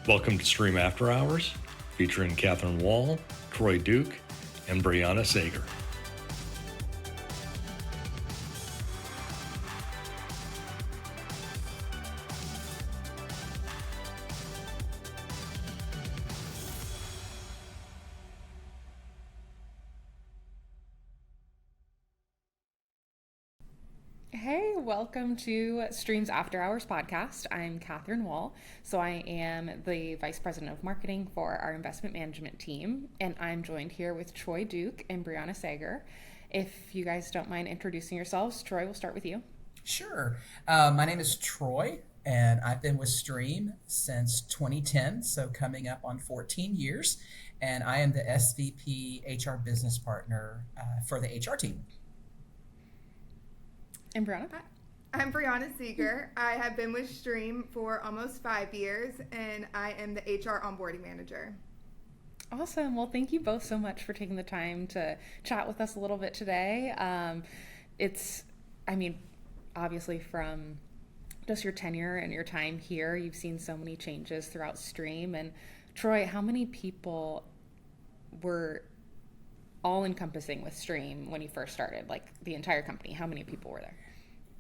Welcome to Stream After Hours, featuring Kathryn Wall, Troy Duke, and Brianna Seger. Hey, welcome to Streams After Hours podcast. I'm Kathryn Wall. So I am the Vice President of Marketing for our investment management team, and I'm joined here with Troy Duke and Brianna Seger. If you guys don't mind introducing yourselves, Troy, we'll start with you. Sure. My name is Troy, and I've been with Stream since 2010, so coming up on 14 years, and I am the SVP HR Business Partner for the HR team. And Brianna? I'm Brianna Seger. I have been with Stream for almost 5 years, and I am the HR onboarding manager. Awesome. Well, thank you both so much for taking the time to chat with us a little bit today. Obviously from just your tenure and your time here, you've seen so many changes throughout Stream. And Troy, how many people were all-encompassing with Stream when you first started, like the entire company? How many people were there?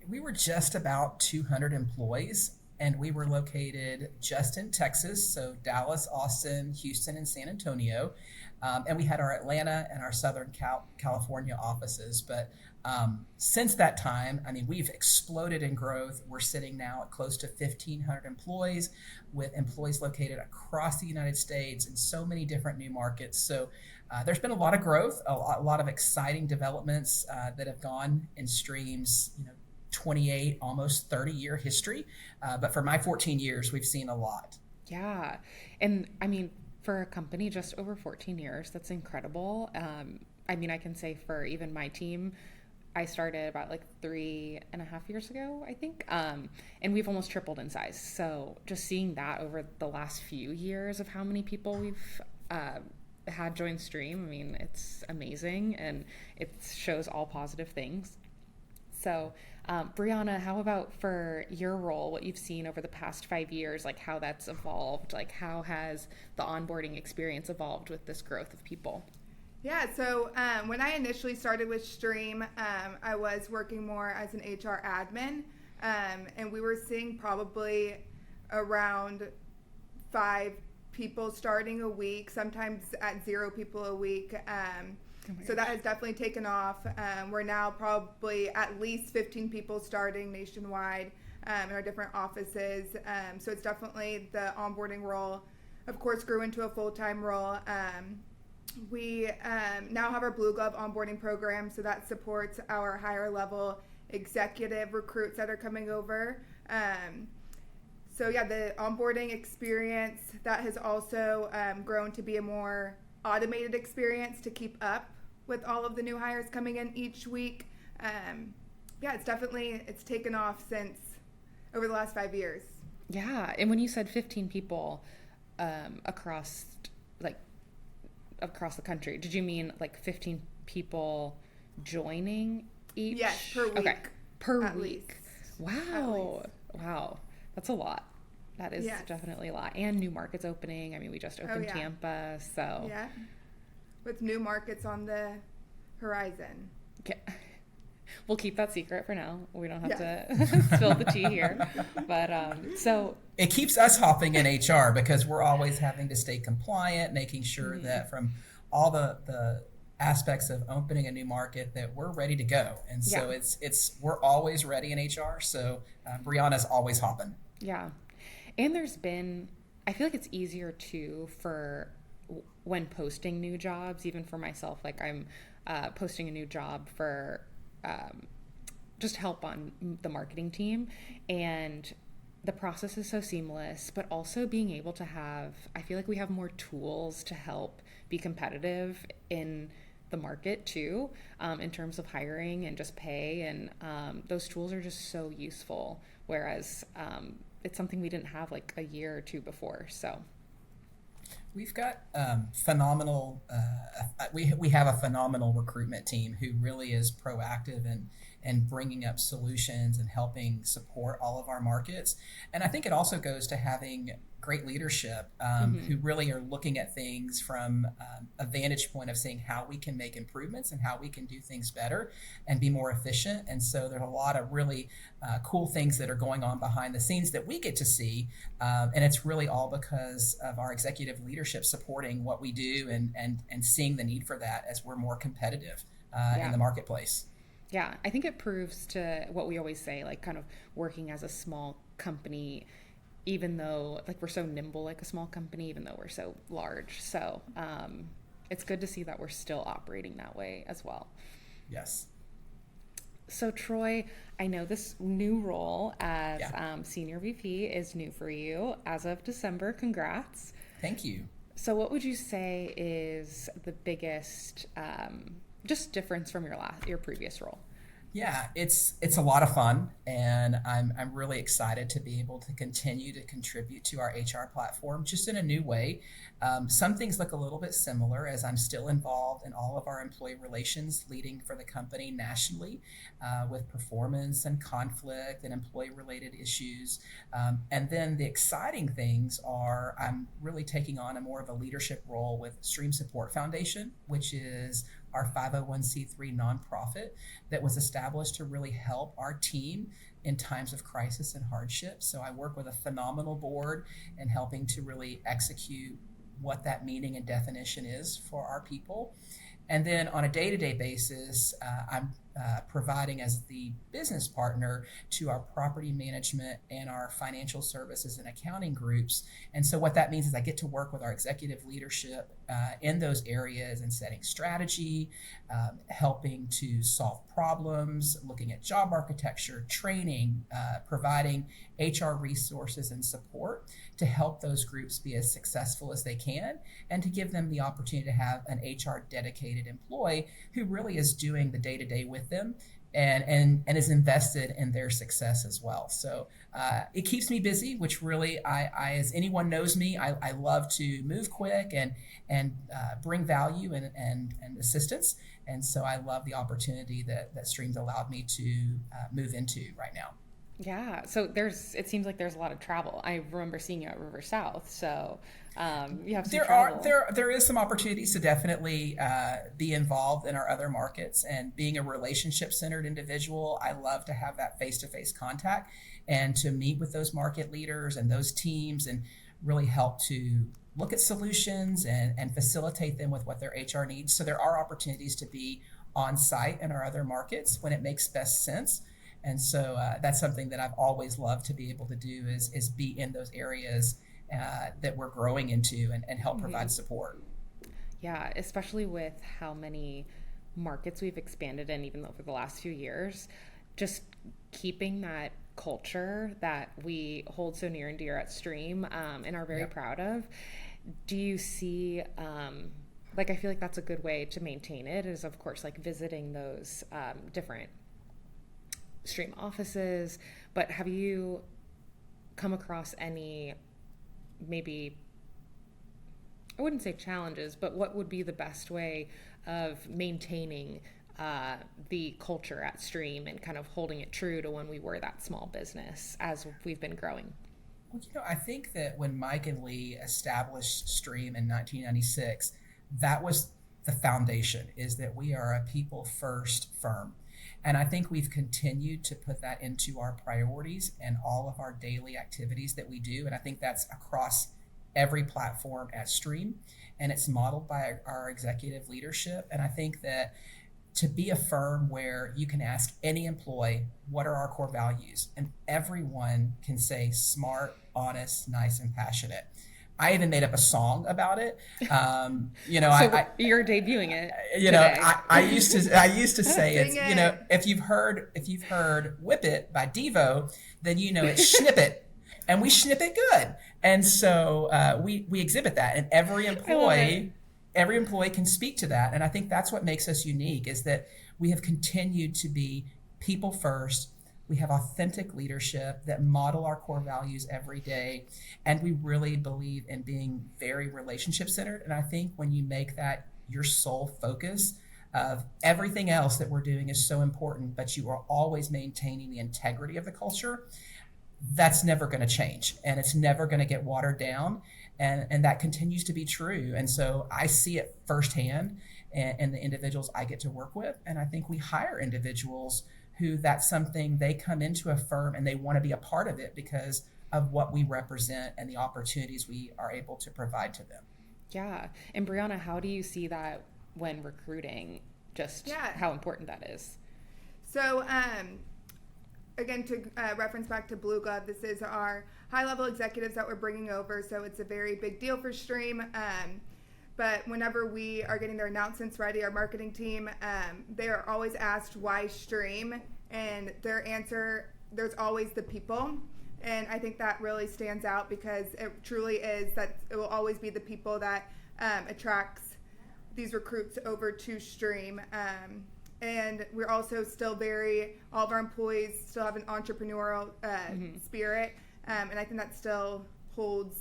We were just about 200 employees, and we were located just in Texas, so Dallas, Austin, Houston, and San Antonio. And we had our Atlanta and our Southern California offices. But since that time, we've exploded in growth. We're sitting now at close to 1,500 employees, with employees located across the United States in so many different new markets. So there's been a lot of growth, a lot of exciting developments that have gone in Stream's 28, almost 30-year history. But for my 14 years, we've seen a lot. Yeah. And for a company just over 14 years, that's incredible. I can say for even my team, I started about 3.5 years ago, I think. And we've almost tripled in size. So just seeing that over the last few years of how many people we've had join Stream, it's amazing, and it shows all positive things. So Brianna, how about for your role, what you've seen over the past 5 years, how that's evolved? How has the onboarding experience evolved with this growth of people? Yeah, so when I initially started with Stream, I was working more as an HR admin, and we were seeing probably around 5 people starting a week, sometimes at 0 people a week. So that has definitely taken off. We're now probably at least 15 people starting nationwide in our different offices. So it's definitely the onboarding role, of course, grew into a full-time role. We now have our Blue Glove onboarding program, so that supports our higher level executive recruits that are coming over. So yeah, the onboarding experience, that has also grown to be a more automated experience to keep up with all of the new hires coming in each week. It's taken off since over the last 5 years. Yeah, and when you said 15 people across the country, did you mean 15 people joining each? Yes, per week. Okay, per at week. Least. Wow, that's a lot. That is definitely a lot. And new markets opening. We just opened Tampa, so. Yeah, with new markets on the horizon. Okay. We'll keep that secret for now. We don't have to spill the tea here. But so it keeps us hopping in HR because we're always having to stay compliant, making sure that from all the aspects of opening a new market that we're ready to go. And so we're always ready in HR. So Brianna's always hopping. Yeah. And I feel like it's easier too for when posting new jobs, even for myself, I'm posting a new job for just help on the marketing team, and the process is so seamless, but also being able to I feel like we have more tools to help be competitive in the market too, in terms of hiring and just pay, and those tools are just so useful, whereas it's something we didn't have a year or two before. So we've got phenomenal we have a phenomenal recruitment team who really is proactive and bringing up solutions and helping support all of our markets. And I think it also goes to having great leadership who really are looking at things from a vantage point of seeing how we can make improvements and how we can do things better and be more efficient. And so there's a lot of really cool things that are going on behind the scenes that we get to see. And it's really all because of our executive leadership supporting what we do and seeing the need for that as we're more competitive in the marketplace. Yeah, I think it proves to what we always say, like kind of working as a small company, even though like we're so nimble like a small company, even though we're so large. So it's good to see that we're still operating that way as well. Yes. So Troy, I know this new role as Senior VP is new for you as of December. Congrats. Thank you. So what would you say is the biggest just difference from your previous role? Yeah, it's a lot of fun, and I'm really excited to be able to continue to contribute to our HR platform just in a new way. Some things look a little bit similar as I'm still involved in all of our employee relations leading for the company nationally with performance and conflict and employee-related issues. And then the exciting things are I'm really taking on a more of a leadership role with Stream Support Foundation, which is our 501c3 nonprofit that was established to really help our team in times of crisis and hardship. So I work with a phenomenal board and helping to really execute what that meaning and definition is for our people. And then on a day-to-day basis, I'm providing as the business partner to our property management and our financial services and accounting groups. And so what that means is I get to work with our executive leadership in those areas and setting strategy, helping to solve problems, looking at job architecture, training, providing HR resources and support to help those groups be as successful as they can and to give them the opportunity to have an HR dedicated employee who really is doing the day-to-day with them and is invested in their success as well. So it keeps me busy, which really, I as anyone knows me, I love to move quick and bring value and assistance. And so I love the opportunity that Stream's allowed me to move into right now. Yeah, so it seems like there's a lot of travel. I remember seeing you at River South, so you have some travel. There is some opportunities to definitely be involved in our other markets, and being a relationship-centered individual, I love to have that face-to-face contact and to meet with those market leaders and those teams and really help to look at solutions and facilitate them with what their HR needs. So there are opportunities to be on site in our other markets when it makes best sense. And so that's something that I've always loved to be able to do is be in those areas that we're growing into and help provide support. Yeah, especially with how many markets we've expanded in even over the last few years, just keeping that culture that we hold so near and dear at Stream and are very proud of. Do you see, I feel like that's a good way to maintain it is, of course, like visiting those different Stream offices, but have you come across any, maybe, I wouldn't say challenges, but what would be the best way of maintaining the culture at Stream and kind of holding it true to when we were that small business as we've been growing? Well, I think that when Mike and Lee established Stream in 1996, that was the foundation, is that we are a people first firm. And I think we've continued to put that into our priorities and all of our daily activities that we do. And I think that's across every platform at Stream. And it's modeled by our executive leadership. And I think that to be a firm where you can ask any employee, what are our core values? And everyone can say smart, honest, nice, and passionate. I even made up a song about it. So you're debuting it. I used to say it's, if you've heard "Whip It" by Devo, then it's "Snip It," and we snip it good. And so we exhibit that, and every employee can speak to that. And I think that's what makes us unique, is that we have continued to be people first. We have authentic leadership that model our core values every day. And we really believe in being very relationship centered. And I think when you make that your sole focus, of everything else that we're doing is so important, but you are always maintaining the integrity of the culture, that's never going to change, and it's never going to get watered down. And that continues to be true. And so I see it firsthand in the individuals I get to work with. And I think we hire individuals who that's something they come into a firm and they want to be a part of it because of what we represent and the opportunities we are able to provide to them. Yeah. And Brianna, how do you see that when recruiting, just how important that is? So, again, to reference back to Blue Glove, this is our high-level executives that we're bringing over, so it's a very big deal for Stream. But whenever we are getting their announcements ready, our marketing team, they are always asked why Stream, and their answer, there's always the people. And I think that really stands out because it truly is that it will always be the people that attracts these recruits over to Stream. And we're also still all of our employees still have an entrepreneurial spirit. And I think that still holds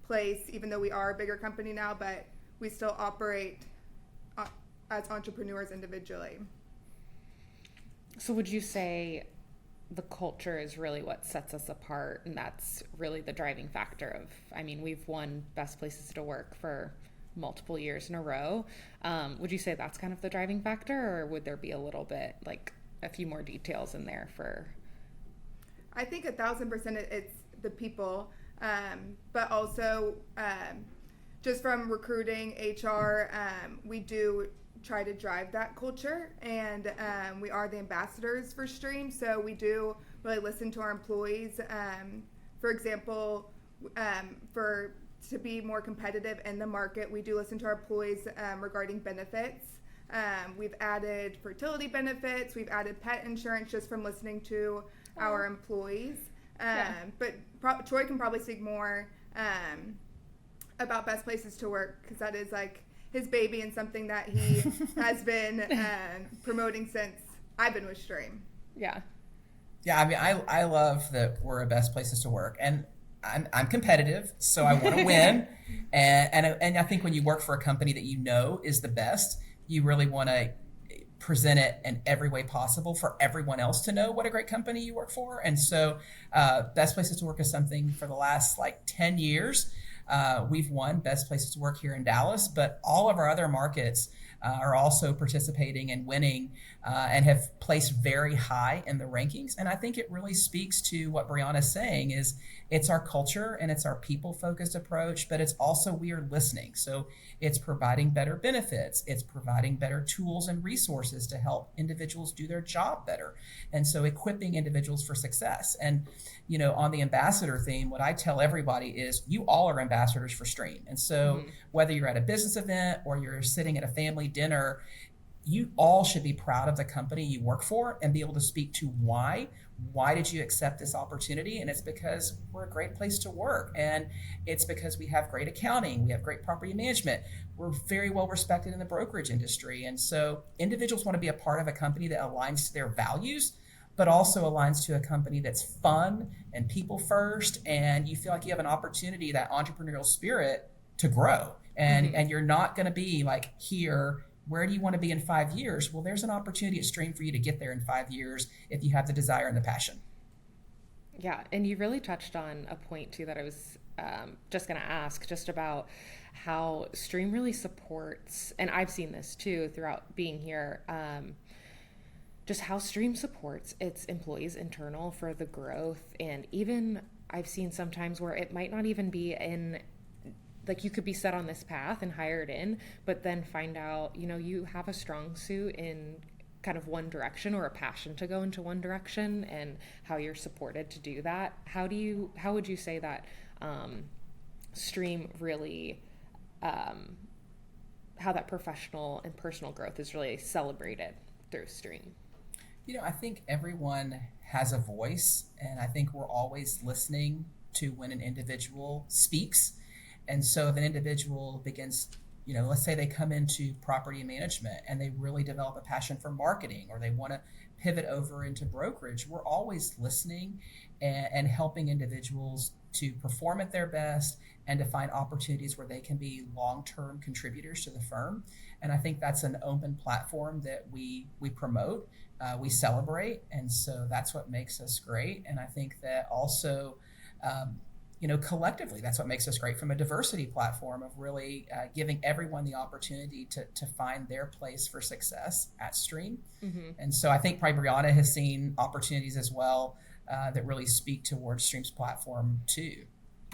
place, even though we are a bigger company now, but we still operate as entrepreneurs individually. So would you say the culture is really what sets us apart, and that's really the driving factor of, I mean, we've won Best Places to Work for multiple years in a row. Would you say that's kind of the driving factor, or would there be a little bit, like a few more details in there for? I think 1,000% it's the people, but also just from recruiting, HR, we do try to drive that culture, and we are the ambassadors for Stream, so we do really listen to our employees. For example, to be more competitive in the market, we do listen to our employees regarding benefits. We've added fertility benefits, we've added pet insurance just from listening to our employees. But Troy can probably speak more about Best Places to Work, because that is like his baby and something that he has been promoting since I've been with Stream. Yeah. Yeah, I mean, I love that we're a Best Places to Work, and I'm competitive, so I want to win. And I think when you work for a company that you know is the best, you really want to present it in every way possible for everyone else to know what a great company you work for. And so Best Places to Work is something for the last 10 years. We've won Best Places to Work here in Dallas, but all of our other markets are also participating and winning and have placed very high in the rankings. And I think it really speaks to what Brianna's saying is it's our culture and it's our people-focused approach, but it's also we are listening. So it's providing better benefits. It's providing better tools and resources to help individuals do their job better. And so equipping individuals for success. And, on the ambassador theme, what I tell everybody is you all are ambassadors for Stream. And so whether you're at a business event or you're sitting at a family dinner, you all should be proud of the company you work for and be able to speak to why. Why did you accept this opportunity? And it's because we're a great place to work. And it's because we have great accounting. We have great property management. We're very well respected in the brokerage industry. And so individuals want to be a part of a company that aligns to their values, but also aligns to a company that's fun and people first. And you feel like you have an opportunity, that entrepreneurial spirit, to grow. And you're not going to be like here. Where do you want to be in 5 years? Well, there's an opportunity at Stream for you to get there in 5 years if you have the desire and the passion. Yeah, and you really touched on a point too that I was just going to ask, just about how Stream really supports, and I've seen this too throughout being here, just how Stream supports its employees internal for the growth. And even I've seen sometimes where it might not even be in, like, you could be set on this path and hired in, but then find out, you have a strong suit in kind of one direction, or a passion to go into one direction, and how you're supported to do that. How would you say that Stream really, how that professional and personal growth is really celebrated through Stream? I think everyone has a voice, and I think we're always listening to when an individual speaks. And so if an individual begins, let's say they come into property management and they really develop a passion for marketing, or they want to pivot over into brokerage, we're always listening and helping individuals to perform at their best and to find opportunities where they can be long-term contributors to the firm. And I think that's an open platform that we promote, we celebrate, and so that's what makes us great. And I think that also, collectively, that's what makes us great from a diversity platform of really giving everyone the opportunity to find their place for success at Stream. Mm-hmm. And so I think probably Brianna has seen opportunities as well that really speak towards Stream's platform too.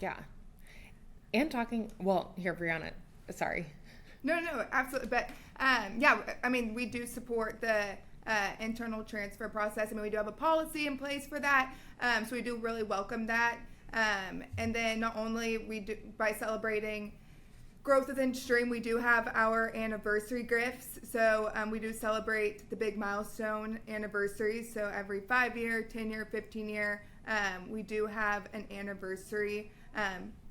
Yeah. And here, Brianna, sorry. No, absolutely. But we do support the internal transfer process. I mean, we do have a policy in place for that. So we do really welcome that. And then not only we do by celebrating growth within Stream, we do have our anniversary gifts. So we do celebrate the big milestone anniversaries. So every 5-year, 10-year, 15-year, we do have an anniversary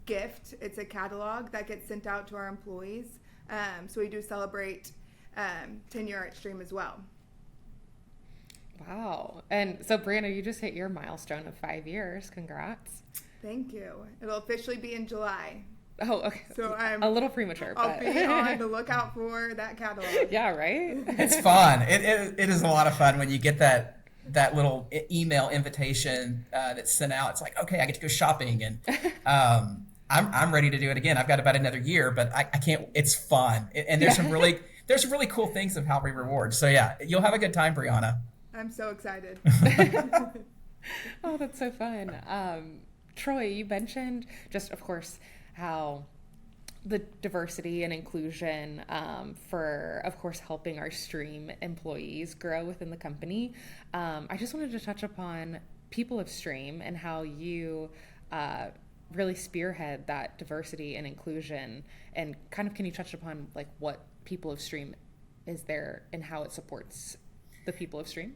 gift. It's a catalog that gets sent out to our employees. So we do celebrate 10-year at Stream as well. Wow. And so, Brianna, you just hit your milestone of 5 years. Congrats. Thank you. It'll officially be in July. Oh, okay. So I'm a little premature. I'll be on the lookout for that catalog. Yeah, right? It's fun. It is a lot of fun when you get that little email invitation that's sent out. It's like, okay, I get to go shopping, and I'm ready to do it again. I've got about another year, but I can't. It's fun, and there's some really cool things of how we reward. So yeah, you'll have a good time, Brianna. I'm so excited. Oh, that's so fun. Troy, you mentioned just, of course, how the diversity and inclusion for, of course, helping our Stream employees grow within the company. I just wanted to touch upon People of Stream and how you really spearhead that diversity and inclusion, and kind of, can you touch upon like what People of Stream is there and how it supports the people of Stream?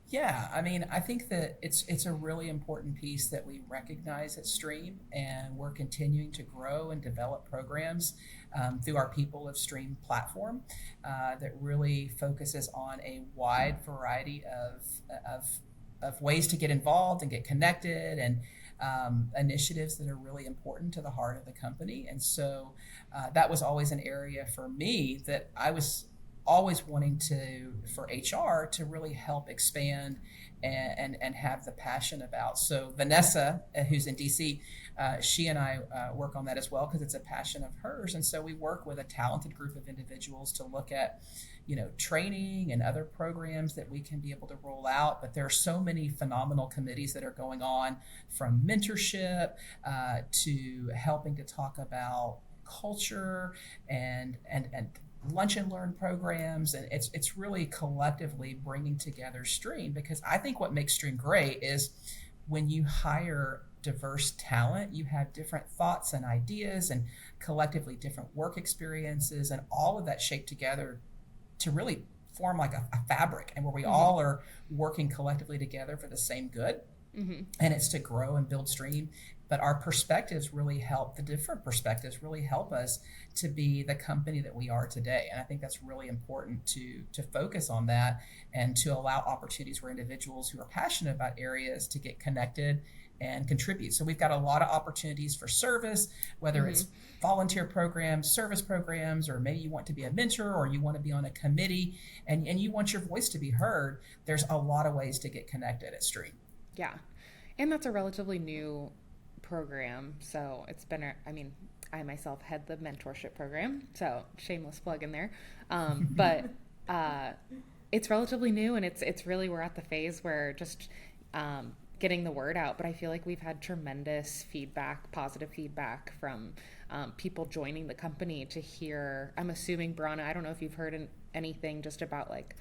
Yeah, I mean, I think that it's a really important piece that we recognize at Stream, and we're continuing to grow and develop programs through our People of Stream platform that really focuses on a wide variety of ways to get involved and get connected, and initiatives that are really important to the heart of the company. And so that was always an area for me that I was always wanting for HR to really help expand and have the passion about. So Vanessa, who's in DC, she and I work on that as well because it's a passion of hers. And so we work with a talented group of individuals to look at, training and other programs that we can be able to roll out. But there are so many phenomenal committees that are going on, from mentorship to helping to talk about culture and lunch and learn programs, and it's really collectively bringing together Stream, because I think what makes Stream great is when you hire diverse talent, you have different thoughts and ideas and collectively different work experiences, and all of that shaped together to really form like a fabric, and where we all are working collectively together for the same good. And it's to grow and build Stream. But our perspectives really help, the different perspectives really help us to be the company that we are today. And I think that's really important to focus on that, and to allow opportunities for individuals who are passionate about areas to get connected and contribute. So we've got a lot of opportunities for service, whether it's volunteer programs, service programs, or maybe you want to be a mentor, or you want to be on a committee and you want your voice to be heard. There's a lot of ways to get connected at Stream. Yeah. And that's a relatively new program. So it's been, I myself head the mentorship program, so shameless plug in there. But it's relatively new, and it's really, we're at the phase where just getting the word out. But I feel like we've had tremendous feedback, positive feedback from people joining the company to hear. I'm assuming, Brianna, I don't know if you've heard anything just about like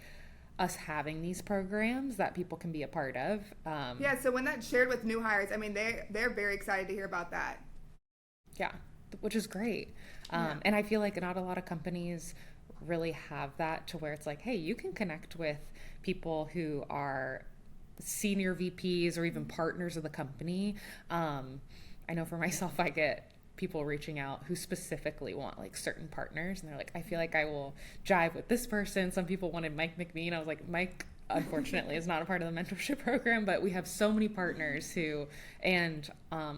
us having these programs that people can be a part of. Yeah, so when that's shared with new hires, they're very excited to hear about that. Yeah, which is great. And I feel like not a lot of companies really have that, to where it's like, hey, you can connect with people who are senior VPs or even partners of the company. I know for myself, I get people reaching out who specifically want like certain partners, and they're like, I feel like I will jive with this person. Some people wanted Mike McBean. I was like, Mike unfortunately is not a part of the mentorship program, but we have so many partners who, and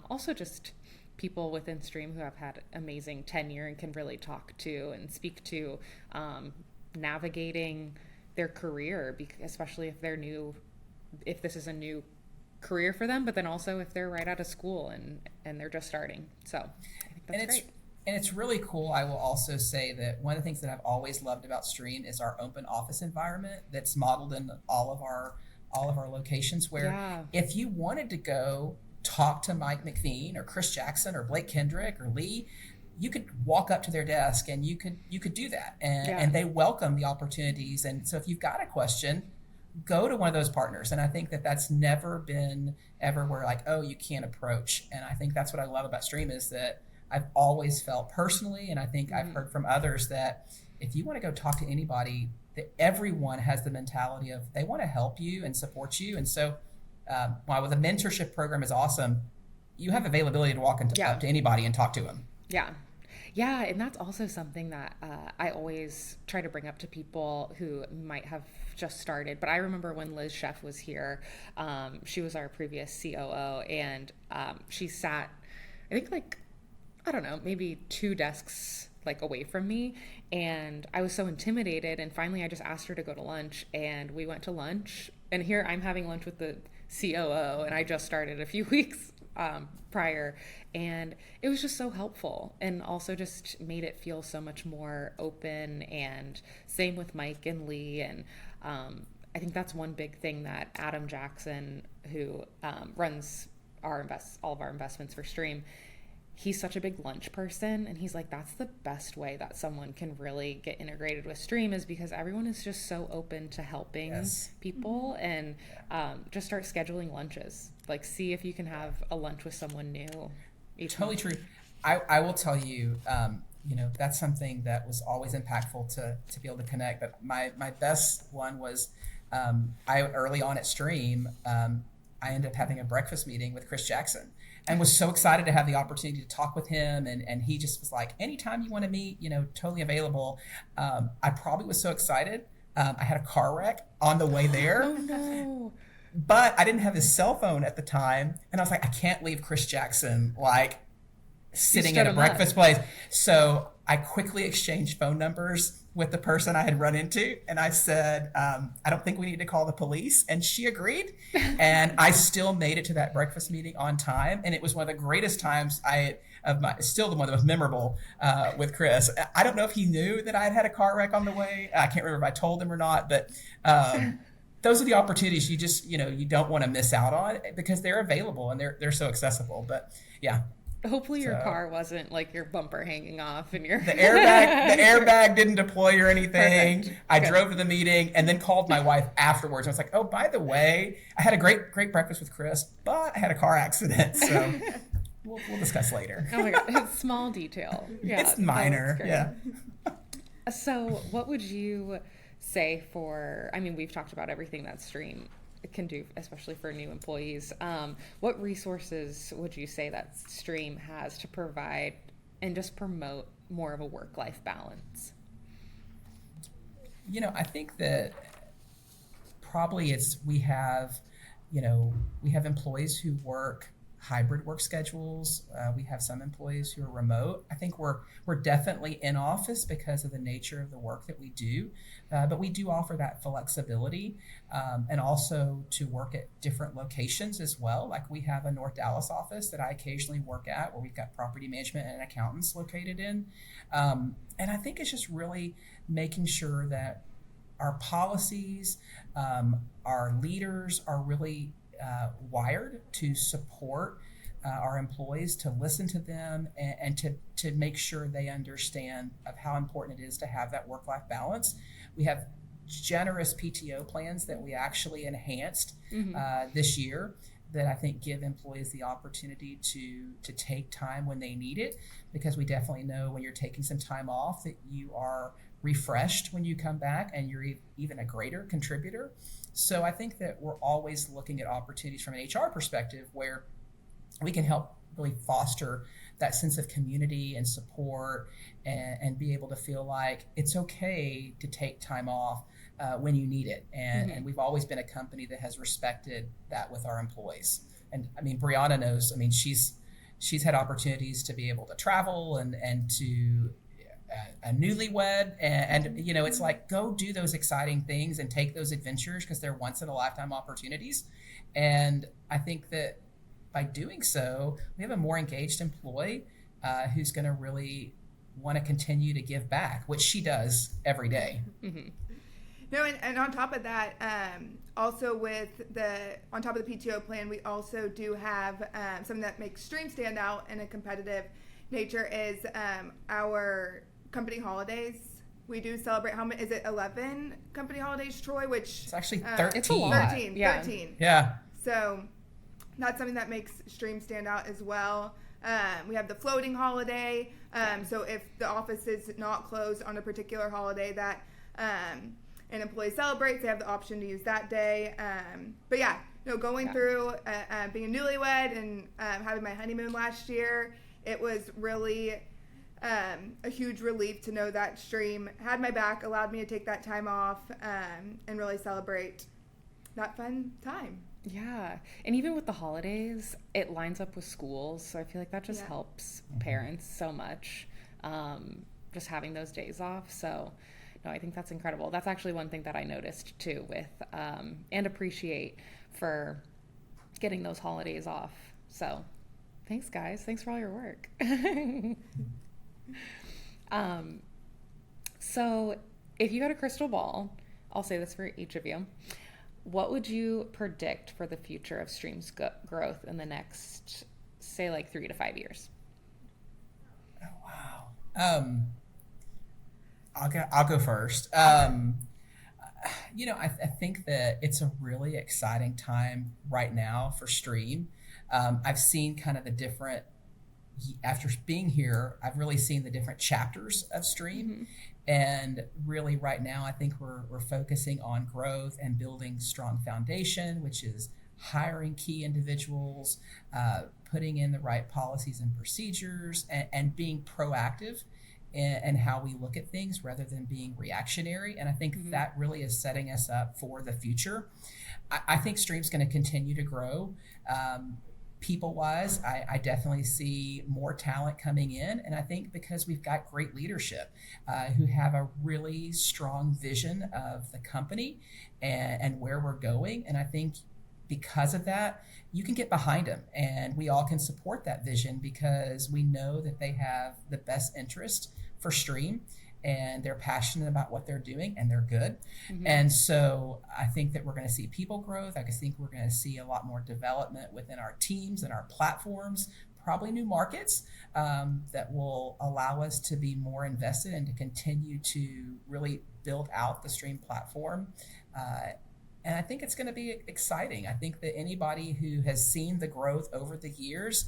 also just people within Stream who have had amazing tenure and can really talk to and speak to navigating their career, especially if they're new, if this is a new career for them, but then also if they're right out of school and they're just starting. So I think that's great. And it's really cool. I will also say that one of the things that I've always loved about Stream is our open office environment that's modeled in all of our locations, where if you wanted to go talk to Mike McVean or Chris Jackson or Blake Kendrick or Lee, you could walk up to their desk and you could do that. And they welcome the opportunities. And so if you've got a question, go to one of those partners. And I think that that's never been ever where like, oh, you can't approach. And I think that's what I love about Stream is that I've always felt personally, and I think I've heard from others, that if you want to go talk to anybody, that everyone has the mentality of they want to help you and support you. And so while the mentorship program is awesome, you have availability to walk up to anybody and talk to them. Yeah. Yeah, and that's also something that I always try to bring up to people who might have just started. But I remember when Liz Sheff was here, she was our previous COO, and she sat, I think like, I don't know, maybe 2 desks like away from me. And I was so intimidated. And finally I just asked her to go to lunch, and we went to lunch. And here I'm having lunch with the COO, and I just started a few weeks prior. And it was just so helpful, and also just made it feel so much more open. And same with Mike and Lee. And I think that's one big thing that Adam Jackson, who runs all of our investments for Stream, he's such a big lunch person, and he's like, that's the best way that someone can really get integrated with Stream, is because everyone is just so open to helping people. And just start scheduling lunches, like see if you can have a lunch with someone new. Totally true. I will tell you, that's something that was always impactful to be able to connect. But my best one was early on at Stream, I ended up having a breakfast meeting with Chris Jackson, and was so excited to have the opportunity to talk with him. And he just was like, anytime you want to meet, totally available. I probably was so excited. I had a car wreck on the way there. Oh, no. But I didn't have his cell phone at the time. And I was like, I can't leave Chris Jackson, like, sitting at a breakfast place. So I quickly exchanged phone numbers with the person I had run into. And I said, I don't think we need to call the police. And she agreed. And I still made it to that breakfast meeting on time. And it was one of the greatest times still the one that was memorable with Chris. I don't know if he knew that I had a car wreck on the way. I can't remember if I told him or not, but those are the opportunities you just, you don't want to miss out on, because they're available and they're so accessible. But yeah. Hopefully your car wasn't like your bumper hanging off and your the airbag didn't deploy or anything. Perfect. I drove to the meeting and then called my wife afterwards. I was like, oh, by the way, I had a great breakfast with Chris, but I had a car accident. So we'll discuss later. Oh my God. It's small detail. Yeah. It's minor. Yeah. So what would you say we've talked about everything that Stream can do, especially for new employees. What resources would you say that Stream has to provide and just promote more of a work-life balance? I think that probably we have employees who work hybrid work schedules. We have some employees who are remote. I think we're definitely in office because of the nature of the work that we do, but we do offer that flexibility, and also to work at different locations as well. Like we have a North Dallas office that I occasionally work at, where we've got property management and accountants located in, and I think it's just really making sure that our policies, our leaders are really wired to support our employees, to listen to them, and to make sure they understand of how important it is to have that work-life balance. We have generous PTO plans that we actually enhanced this year, that I think give employees the opportunity to take time when they need it, because we definitely know when you're taking some time off that you are refreshed when you come back, and you're even a greater contributor. So I think that we're always looking at opportunities from an HR perspective where we can help really foster that sense of community and support, and be able to feel like it's okay to take time off when you need it. And we've always been a company that has respected that with our employees. And I mean, Brianna knows, she's she's had opportunities to be able to travel and to a newlywed, and you know, it's like, go do those exciting things and take those adventures, because they're once in a lifetime opportunities. And I think that by doing so, we have a more engaged employee who's going to really want to continue to give back, which she does every day. Mm-hmm. No, and on top of that, also on top of the PTO plan, we also do have something that makes Stream stand out in a competitive nature is our company holidays. We do celebrate, how many, is it 11 company holidays, Troy? Which It's actually 13. It's a lot. 13. Yeah. 13. Yeah. So that's something that makes Stream stand out as well. We have the floating holiday. So if the office is not closed on a particular holiday that an employee celebrates, they have the option to use that day. But yeah, going through being a newlywed and having my honeymoon last year, it was really a huge relief to know that Stream had my back, allowed me to take that time off and really celebrate that fun time. Yeah. And even with the holidays, it lines up with schools. So I feel like that just helps parents so much, just having those days off. So no, I think that's incredible. That's actually one thing that I noticed too with, and appreciate for getting those holidays off. So thanks, guys. Thanks for all your work. So if you had a crystal ball, I'll say this for each of you, what would you predict for the future of Stream's growth in the next, say, like 3 to 5 years? Oh, wow. I'll go first. You know, I think that it's a really exciting time right now for Stream. I've seen kind of the different, after being here, I've really seen the different chapters of Stream. Mm-hmm. And really right now, I think we're focusing on growth and building strong foundation, which is hiring key individuals, putting in the right policies and procedures, and being proactive in how we look at things rather than being reactionary. And I think that really is setting us up for the future. I think Stream's going to continue to grow. People-wise, I definitely see more talent coming in, and I think because we've got great leadership who have a really strong vision of the company and where we're going, and I think because of that, you can get behind them, and we all can support that vision because we know that they have the best interest for Stream, and they're passionate about what they're doing, and they're good. Mm-hmm. And so I think that we're going to see people growth. I think we're going to see a lot more development within our teams and our platforms, probably new markets that will allow us to be more invested and to continue to really build out the Stream platform. And I think it's going to be exciting. I think that anybody who has seen the growth over the years,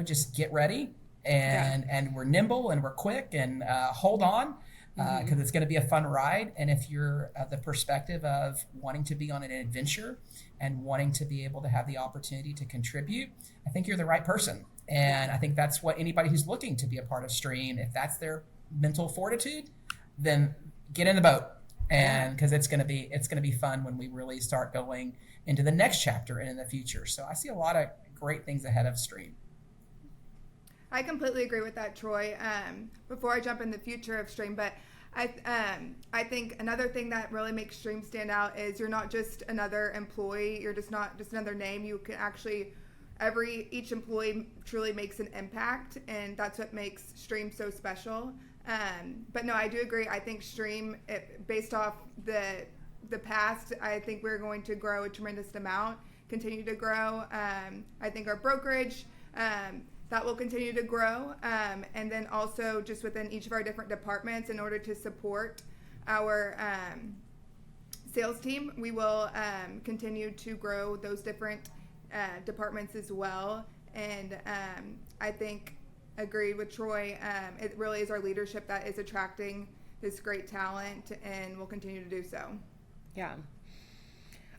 just get ready. And we're nimble and we're quick and hold on because it's going to be a fun ride. And if you're the perspective of wanting to be on an adventure and wanting to be able to have the opportunity to contribute, I think you're the right person. And I think that's what anybody who's looking to be a part of Stream, if that's their mental fortitude, then get in the boat. And because it's going to be fun when we really start going into the next chapter and in the future. So I see a lot of great things ahead of Stream. I completely agree with that, Troy. Before I jump in the future of Stream, but I think another thing that really makes Stream stand out is you're not just another employee. You're just not just another name. You can actually, each employee truly makes an impact, and that's what makes Stream so special. But no, I do agree. I think Stream, based off the past, I think we're going to grow a tremendous amount, continue to grow. I think our brokerage, that will continue to grow. And then also just within each of our different departments, in order to support our sales team, we will continue to grow those different departments as well. And I think, agreed with Troy, it really is our leadership that is attracting this great talent, and will continue to do so. Yeah.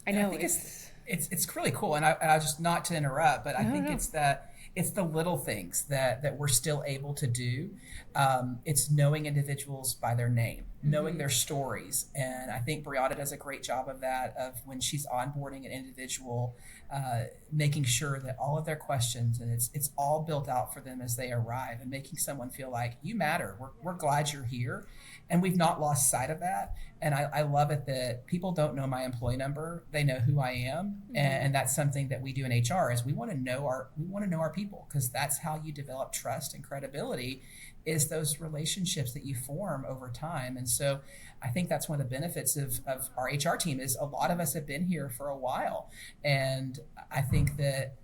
I know. I think it's really cool. And I just, not to interrupt, but I think it's the little things that we're still able to do. It's knowing individuals by their name, knowing their stories. And I think Brianna does a great job of that, of when she's onboarding an individual, making sure that all of their questions, and it's all built out for them as they arrive, and making someone feel like you matter. We're glad you're here. And we've not lost sight of that. And I love it that people don't know my employee number. They know who I am. And that's something that we do in HR is we want to know our people, because that's how you develop trust and credibility, is those relationships that you form over time. And so I think that's one of the benefits of our HR team is a lot of us have been here for a while. And I think that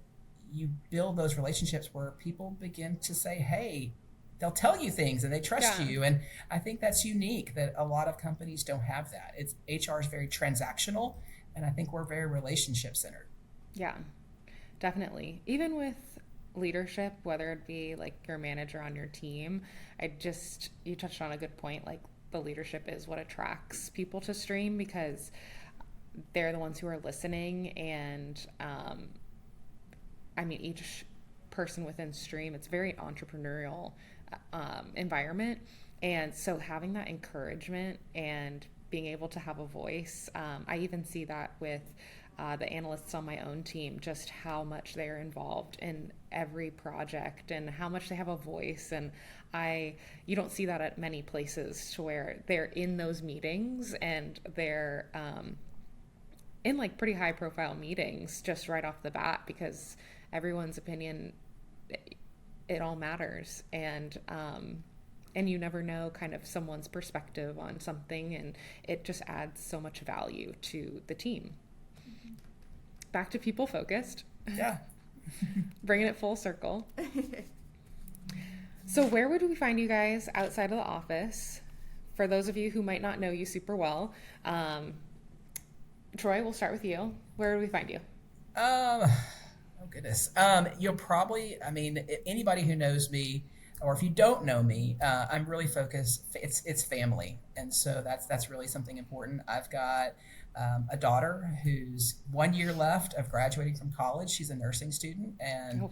you build those relationships where people begin to say, hey, they'll tell you things and they trust you. And I think that's unique, that a lot of companies don't have that. HR is very transactional, and I think we're very relationship centered. Yeah, definitely. Even with leadership, whether it be like your manager on your team, you touched on a good point. Like, the leadership is what attracts people to Stream, because they're the ones who are listening. And each person within Stream, it's very entrepreneurial environment. And so having that encouragement and being able to have a voice, I even see that with the analysts on my own team, just how much they're involved in every project and how much they have a voice. And you don't see that at many places, to where they're in those meetings and they're in like pretty high profile meetings just right off the bat, because everyone's opinion, it all matters. And you never know kind of someone's perspective on something, and it just adds so much value to the team. Back to people focused. Yeah. Bringing it full circle. So where would we find you guys outside of the office? For those of you who might not know you super well, Troy, we'll start with you. Where would we find you? Oh goodness. You'll probably, anybody who knows me, or if you don't know me, I'm really focused. It's family. And so that's really something important. I've got a daughter who's 1 year left of graduating from college. She's a nursing student, and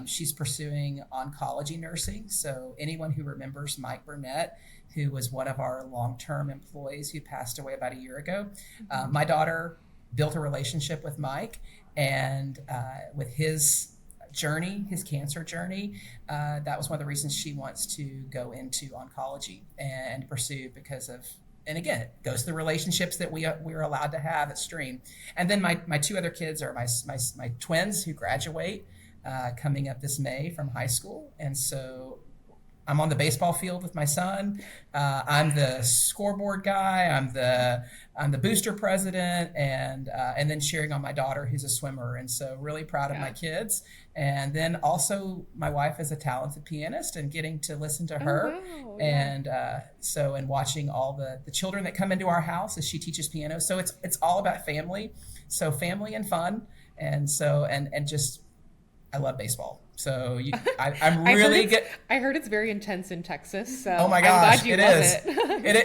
she's pursuing oncology nursing. So anyone who remembers Mike Burnett, who was one of our long-term employees who passed away about a year ago, my daughter built a relationship with Mike, and with his journey, his cancer journey, that was one of the reasons she wants to go into oncology and pursue, because of, and again, it goes to the relationships that we're allowed to have at Stream. And then my two other kids are my twins who graduate coming up this May from high school. And so I'm on the baseball field with my son. I'm the scoreboard guy. I'm the booster president, and then cheering on my daughter, who's a swimmer. And so really proud of my kids. And then also my wife is a talented pianist, and getting to listen to her. And and watching all the children that come into our house as she teaches piano. So it's all about family. So family and fun. And so, and just, I love baseball. So I'm really good. I heard it's very intense in Texas. So oh my gosh, I'm glad you it love is.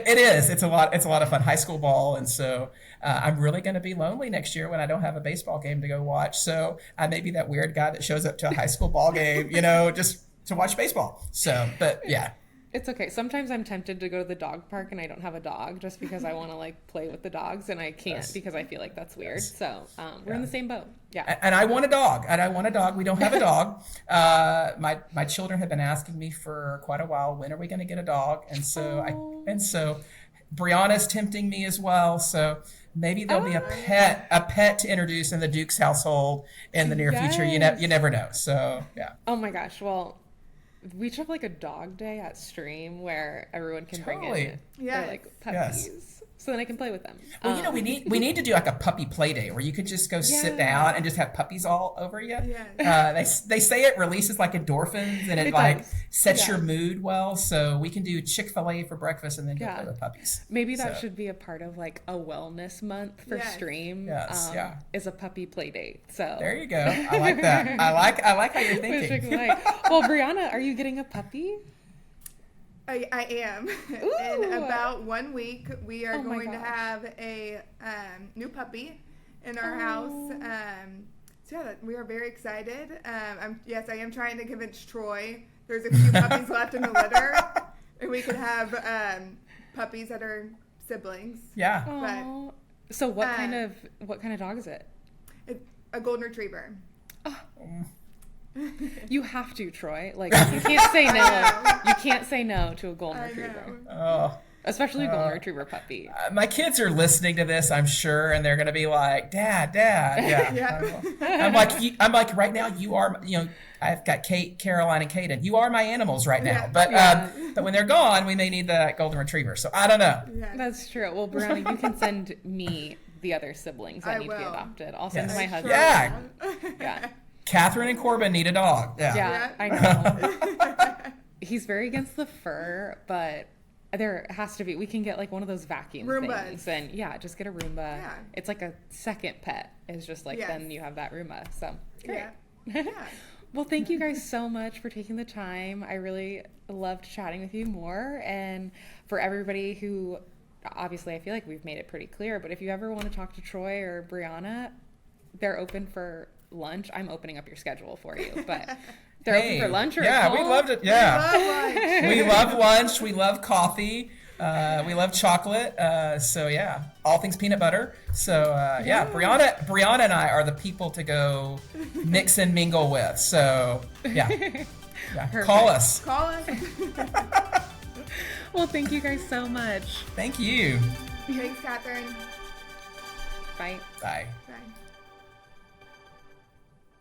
It is. It's a lot of fun. High school ball, and so I'm really going to be lonely next year when I don't have a baseball game to go watch. So I may be that weird guy that shows up to a high school ball game, just to watch baseball. So, but yeah. It's okay. Sometimes I'm tempted to go to the dog park and I don't have a dog, just because I want to like play with the dogs, and I can't because I feel like that's weird. So we're in the same boat. Yeah. And I want a dog. We don't have a dog. My children have been asking me for quite a while, when are we going to get a dog? And so Brianna's tempting me as well. So maybe there'll be a pet to introduce in the Duke's household in the near future. You never know. So yeah. Oh my gosh. Well, we should have like a dog day at Stream where everyone can bring in their like puppies, so then I can play with them. Well, we need to do like a puppy play day where you could just go sit down and just have puppies all over you. Yeah. They say it releases like endorphins, and it like sets your mood well. So we can do Chick-fil-A for breakfast and then go play with puppies. Maybe that should be a part of like a wellness month for Stream. Is a puppy play date. So there you go. I like that. I like how you're thinking. Well, Brianna, are you getting a puppy? I am. In about 1 week, we are going to have a new puppy in our house. So we are very excited. I am trying to convince Troy. There's a few puppies left in the litter, and we could have puppies that are siblings. Yeah. Oh. So what kind of dog is it? A golden retriever. You have to, Troy. Like, you can't say no. You can't say no to a golden I retriever. know. Oh. Especially a golden retriever puppy. My kids are listening to this, I'm sure, and they're going to be like, Dad. Yeah. Yeah. I'm like, right now, you are, I've got Kate, Caroline, and Kaden. You are my animals right now. Yeah. But when they're gone, we may need the golden retriever. So I don't know. Yeah. That's true. Well, Brianna, you can send me the other siblings that I need to be will. adopted. I'll send Yes. to my husband. Yeah. Yeah. Catherine and Corbin need a dog. Yeah. Yeah, I know. He's very against the fur, but there has to be. We can get like one of those vacuum Roombas. things, and just get a Roomba. Yeah. It's like a second pet. It's just like Yes. then you have that Roomba. So great. Yeah. Well, thank you guys so much for taking the time. I really loved chatting with you more, and for everybody who, obviously, I feel like we've made it pretty clear. But if you ever want to talk to Troy or Brianna, they're open for lunch. I'm opening up your schedule for you, but they're open for lunch or a yeah, call? we loved it. Yeah. Love lunch. We love lunch. We love coffee. We love chocolate. So yeah, all things peanut butter. So yeah, Brianna and I are the people to go mix and mingle with. So yeah, call us. Call us. Well, thank you guys so much. Thank you. Thanks, Kathryn. Bye. Bye. Bye.